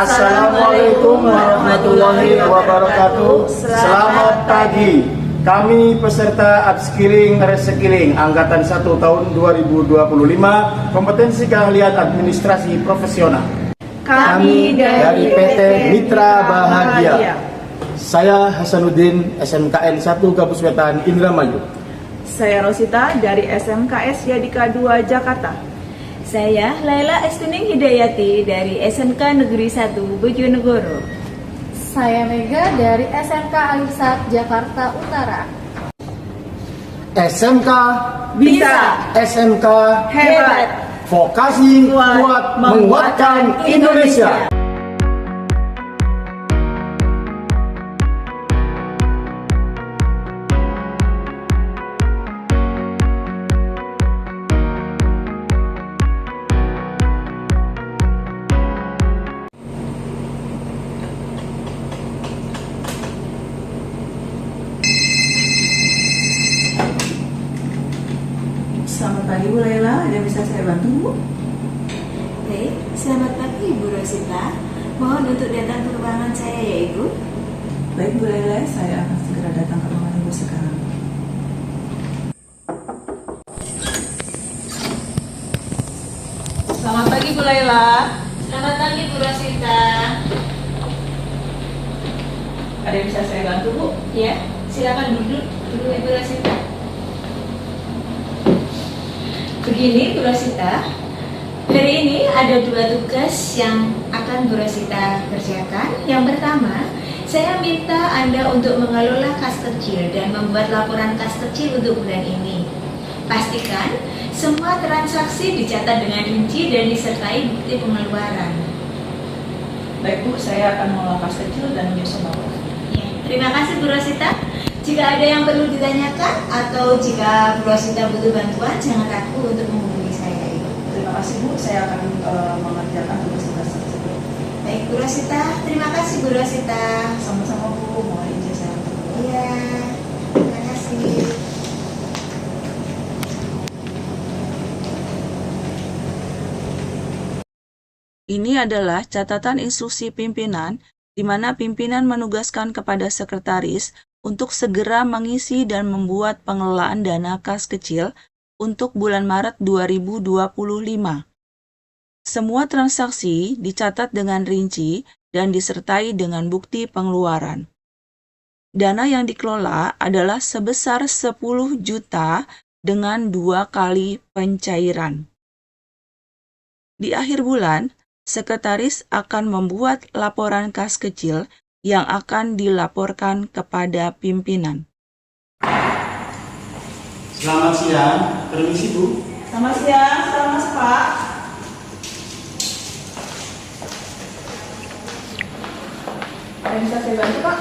Assalamualaikum warahmatullahi wabarakatuh. Selamat pagi. Kami peserta upskilling reskilling Angkatan 1 tahun 2025 kompetensi keahlian administrasi profesional. Kami dari PT Mitra Bahagia. Saya Hasanuddin, SMKN 1 Gabus Wetan, Indramayu. Saya Rosita dari SMKS Yadika 2 Jakarta. Saya Laila Estuning Hidayati dari SMK Negeri 1 Bojonegoro. Saya Mega dari SMK Alirsat Jakarta Utara. SMK Bisa. SMK Hebat. Vokasi kuat menguatkan Indonesia. Selamat pagi Bu Laila, ada yang bisa saya bantu Bu? Baik, selamat pagi Ibu Rosita. Mohon untuk datang ke ruangan saya ya Ibu. Baik Bu Laila, saya akan segera datang ke ruangan Ibu sekarang. Selamat pagi Bu Laila. Selamat pagi Bu Rosita. Ada yang bisa saya bantu Bu? Ya, silakan duduk dulu Ibu Rosita. Begini Bu Rosita, hari ini ada 2 tugas yang akan Bu Rosita kerjakan. Yang pertama, saya minta Anda untuk mengelola kas kecil dan membuat laporan kas kecil untuk bulan ini. Pastikan semua transaksi dicatat dengan rinci dan disertai bukti pengeluaran. Baik Bu, saya akan mengelola kas kecil dan menyusun laporan. Ya, terima kasih Bu Rosita. Jika ada yang perlu ditanyakan atau jika Bu Rosita butuh bantuan, jangan ragu untuk menghubungi saya. Terima kasih Bu, saya akan mengerjakan tugas-tugas tersebut. Baik Bu Rosita, terima kasih Bu Rosita. Sama-sama Bu, mohon izin saya untuk Iya, terima kasih. Ini adalah catatan instruksi pimpinan, di mana pimpinan menugaskan kepada sekretaris untuk segera mengisi dan membuat pengelolaan dana kas kecil untuk bulan Maret 2025. Semua transaksi dicatat dengan rinci dan disertai dengan bukti pengeluaran. Dana yang dikelola adalah sebesar 10 juta dengan 2 kali pencairan. Di akhir bulan, sekretaris akan membuat laporan kas kecil yang akan dilaporkan kepada pimpinan. Selamat siang, permisi Bu. Selamat siang, selamat Pak. Ada yang bisa saya bantu Pak?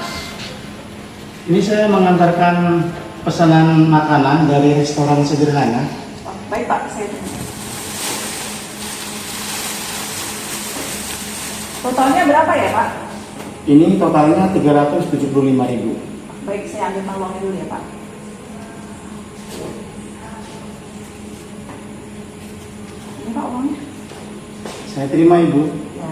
Ini saya mengantarkan pesanan makanan dari restoran sederhana. Oh, baik Pak, saya tunggu. Totalnya berapa ya Pak? Ini totalnya 375.000. Baik, saya ambil uangnya dulu ya Pak. Ini Pak uangnya. Saya terima Ibu. Ya.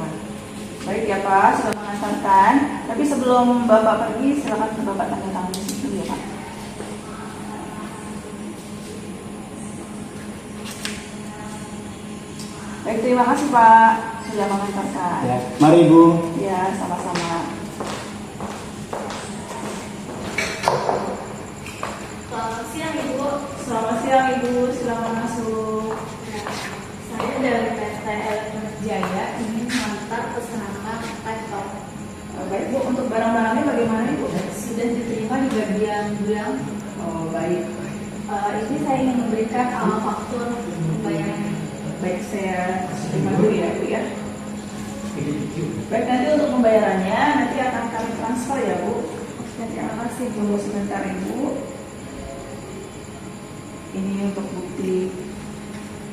Baik ya Pak, sudah mengantarkan. Tapi sebelum Bapak pergi, silakan Bapak tanda tangan di situ ya Pak. Baik, terima kasih Pak sudah mengantarkan. Ya, mari Ibu. Ya, sama-sama. Selamat siang Ibu. Selamat siang Ibu, silakan masuk. Saya dari PT Elektronik Jaya ingin mengantar pesanan laptop. Baik Bu, untuk barang-barangnya bagaimana Ibu? Sudah diterima di bagian gudang. Oh, baik. Ini saya ingin memberikan faktur pembayaran. Baik, saya terima dulu ya Bu ya. Baik, nanti untuk pembayarannya nanti akan kami transfer ya Bu. Terima kasih, tunggu sebentar Ibu. Ini untuk bukti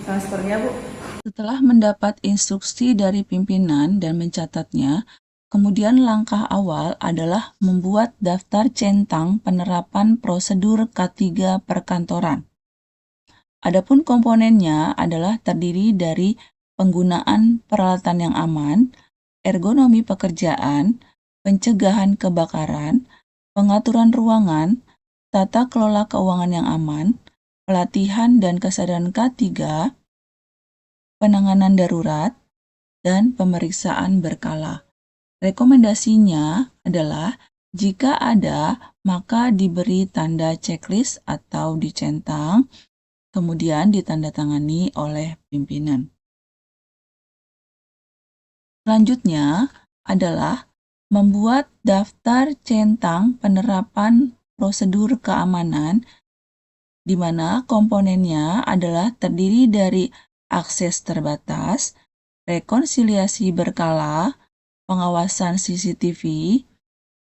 transfernya Bu. Setelah mendapat instruksi dari pimpinan dan mencatatnya, kemudian langkah awal adalah membuat daftar centang penerapan prosedur K3 perkantoran. Adapun komponennya adalah terdiri dari penggunaan peralatan yang aman, ergonomi pekerjaan, pencegahan kebakaran, pengaturan ruangan, tata kelola keuangan yang aman, pelatihan dan kesadaran K3, penanganan darurat, dan pemeriksaan berkala. Rekomendasinya adalah jika ada, maka diberi tanda checklist atau dicentang, kemudian ditandatangani oleh pimpinan. Selanjutnya adalah membuat daftar centang penerapan prosedur keamanan, di mana komponennya adalah terdiri dari akses terbatas, rekonsiliasi berkala, pengawasan CCTV,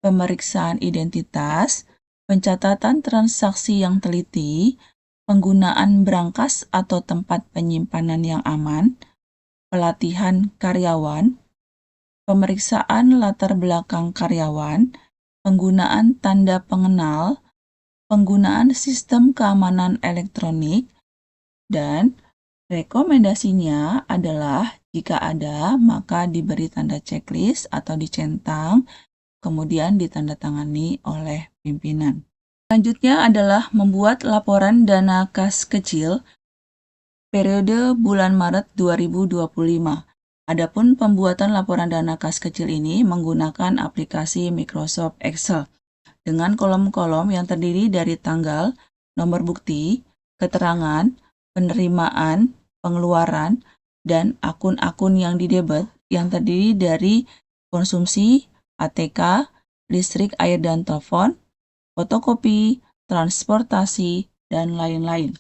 pemeriksaan identitas, pencatatan transaksi yang teliti, penggunaan brankas atau tempat penyimpanan yang aman, pelatihan karyawan, pemeriksaan latar belakang karyawan, penggunaan tanda pengenal, penggunaan sistem keamanan elektronik, dan rekomendasinya adalah jika ada, maka diberi tanda checklist atau dicentang, kemudian ditandatangani oleh pimpinan. Selanjutnya adalah membuat laporan dana kas kecil periode bulan Maret 2025. Adapun pembuatan laporan dana kas kecil ini menggunakan aplikasi Microsoft Excel dengan kolom-kolom yang terdiri dari tanggal, nomor bukti, keterangan, penerimaan, pengeluaran, dan akun-akun yang didebet yang terdiri dari konsumsi, ATK, listrik, air, dan telepon, fotokopi, transportasi, dan lain-lain.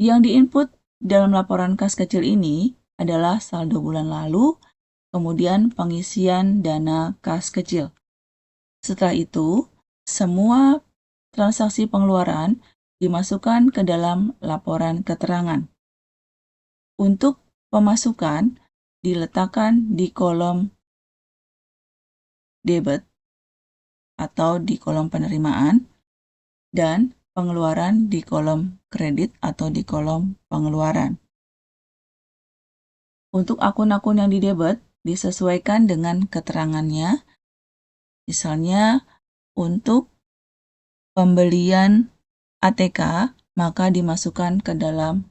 Yang diinput dalam laporan kas kecil ini adalah saldo bulan lalu, kemudian pengisian dana kas kecil. Setelah itu, semua transaksi pengeluaran dimasukkan ke dalam laporan keterangan. Untuk pemasukan diletakkan di kolom debit atau di kolom penerimaan, dan pengeluaran di kolom kredit atau di kolom pengeluaran. Untuk akun-akun yang didebet disesuaikan dengan keterangannya. Misalnya untuk pembelian ATK, maka dimasukkan ke dalam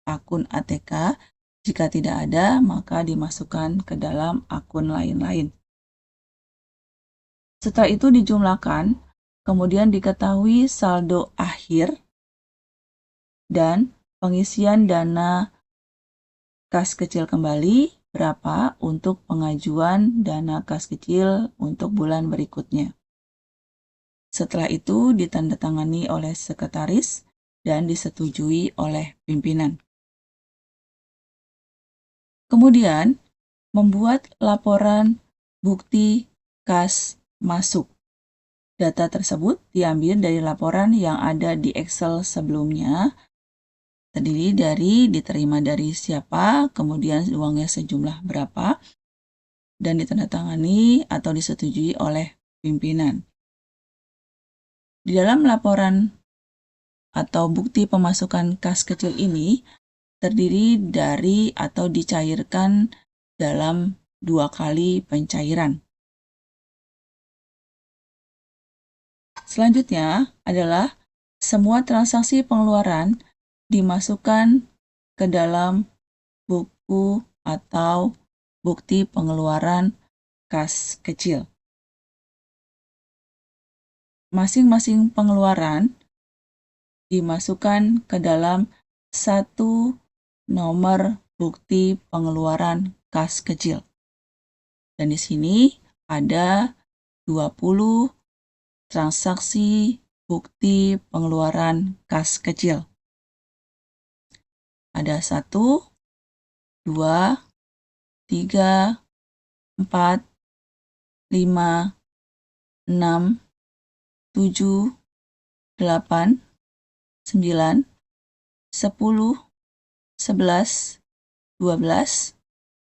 akun ATK. Jika tidak ada, maka dimasukkan ke dalam akun lain-lain. Setelah itu dijumlahkan, kemudian diketahui saldo akhir dan pengisian dana kas kecil kembali berapa untuk pengajuan dana kas kecil untuk bulan berikutnya. Setelah itu ditandatangani oleh sekretaris dan disetujui oleh pimpinan. Kemudian, membuat laporan bukti kas masuk. Data tersebut diambil dari laporan yang ada di Excel sebelumnya, terdiri dari diterima dari siapa, kemudian uangnya sejumlah berapa, dan ditandatangani atau disetujui oleh pimpinan. Di dalam laporan atau bukti pemasukan kas kecil ini terdiri dari atau dicairkan dalam 2 kali pencairan. Selanjutnya adalah semua transaksi pengeluaran dimasukkan ke dalam buku atau bukti pengeluaran kas kecil. Masing-masing pengeluaran dimasukkan ke dalam satu nomor bukti pengeluaran kas kecil. Dan di sini ada 20 transaksi bukti pengeluaran kas kecil. Ada 1, 2, 3, 4, 5, 6, 7, 8, 9, 10, 11, 12,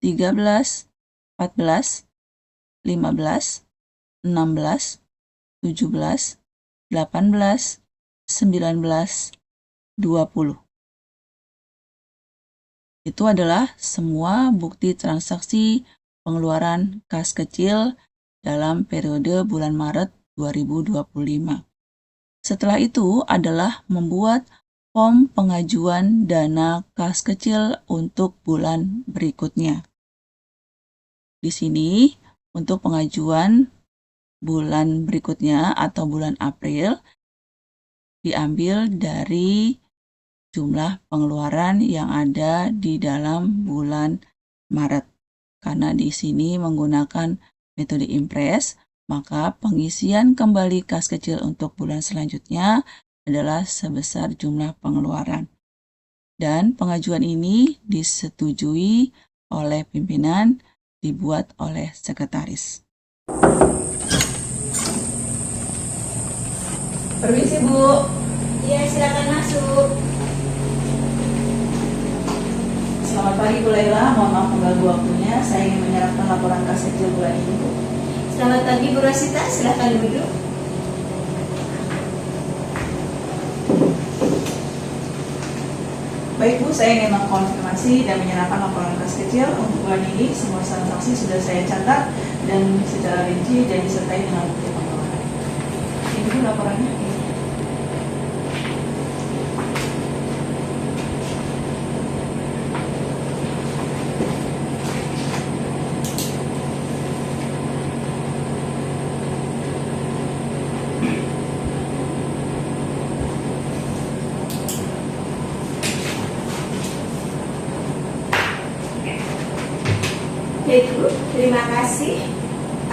13, 14, 15, 16, 17, 18, 19, 20. Itu adalah semua bukti transaksi pengeluaran kas kecil dalam periode bulan Maret 2025. Setelah itu adalah membuat form pengajuan dana kas kecil untuk bulan berikutnya. Di sini untuk pengajuan bulan berikutnya atau bulan April diambil dari jumlah pengeluaran yang ada di dalam bulan Maret. Karena di sini menggunakan metode impres, maka pengisian kembali kas kecil untuk bulan selanjutnya adalah sebesar jumlah pengeluaran. Dan pengajuan ini disetujui oleh pimpinan, dibuat oleh sekretaris. Permisi Bu. Ya, silakan masuk. Selamat pagi Bu Laila, mohon maaf mengganggu waktunya. Saya ingin menyerahkan laporan kas kecil bulan ini Bu. Selamat pagi Bu Rosita, silakan duduk. Baik Bu, saya ingin mengkonfirmasi dan menyerahkan laporan kas kecil untuk bulan ini. Semua transaksi sudah saya catat dan secara rinci dan disertai dengan bukti pengeluaran. Ini Bu laporannya. Baik Bu, terima kasih.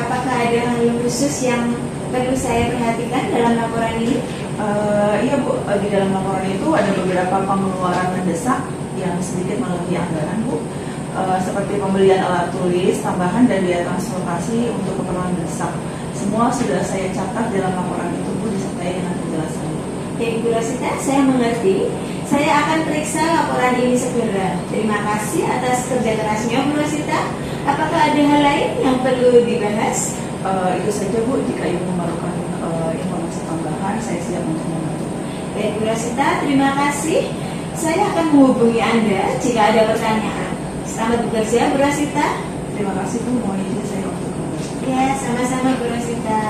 Apakah ada hal khusus yang perlu saya perhatikan dalam laporan ini? Iya Bu, di dalam laporan itu ada beberapa pengeluaran mendesak yang sedikit melebihi anggaran Bu. Seperti pembelian alat tulis, tambahan dan biaya transportasi untuk keperluan mendesak. Semua sudah saya catat dalam laporan itu Bu, disertai dengan penjelasannya. Baik Bu Rosita, saya mengerti. Saya akan periksa laporan ini segera. Terima kasih atas kerja kerasnya Bu Rosita. Apakah ada hal lain yang perlu dibahas? Itu saja Bu, jika Ibu memerlukan informasi tambahan, saya siap untuk membantu. Baik Bu Rosita, terima kasih. Saya akan menghubungi Anda jika ada pertanyaan. Selamat bekerja Bu Rosita. Terima kasih Bu, mohon izin saya untuk kembali. Ya, sama-sama Bu Rosita.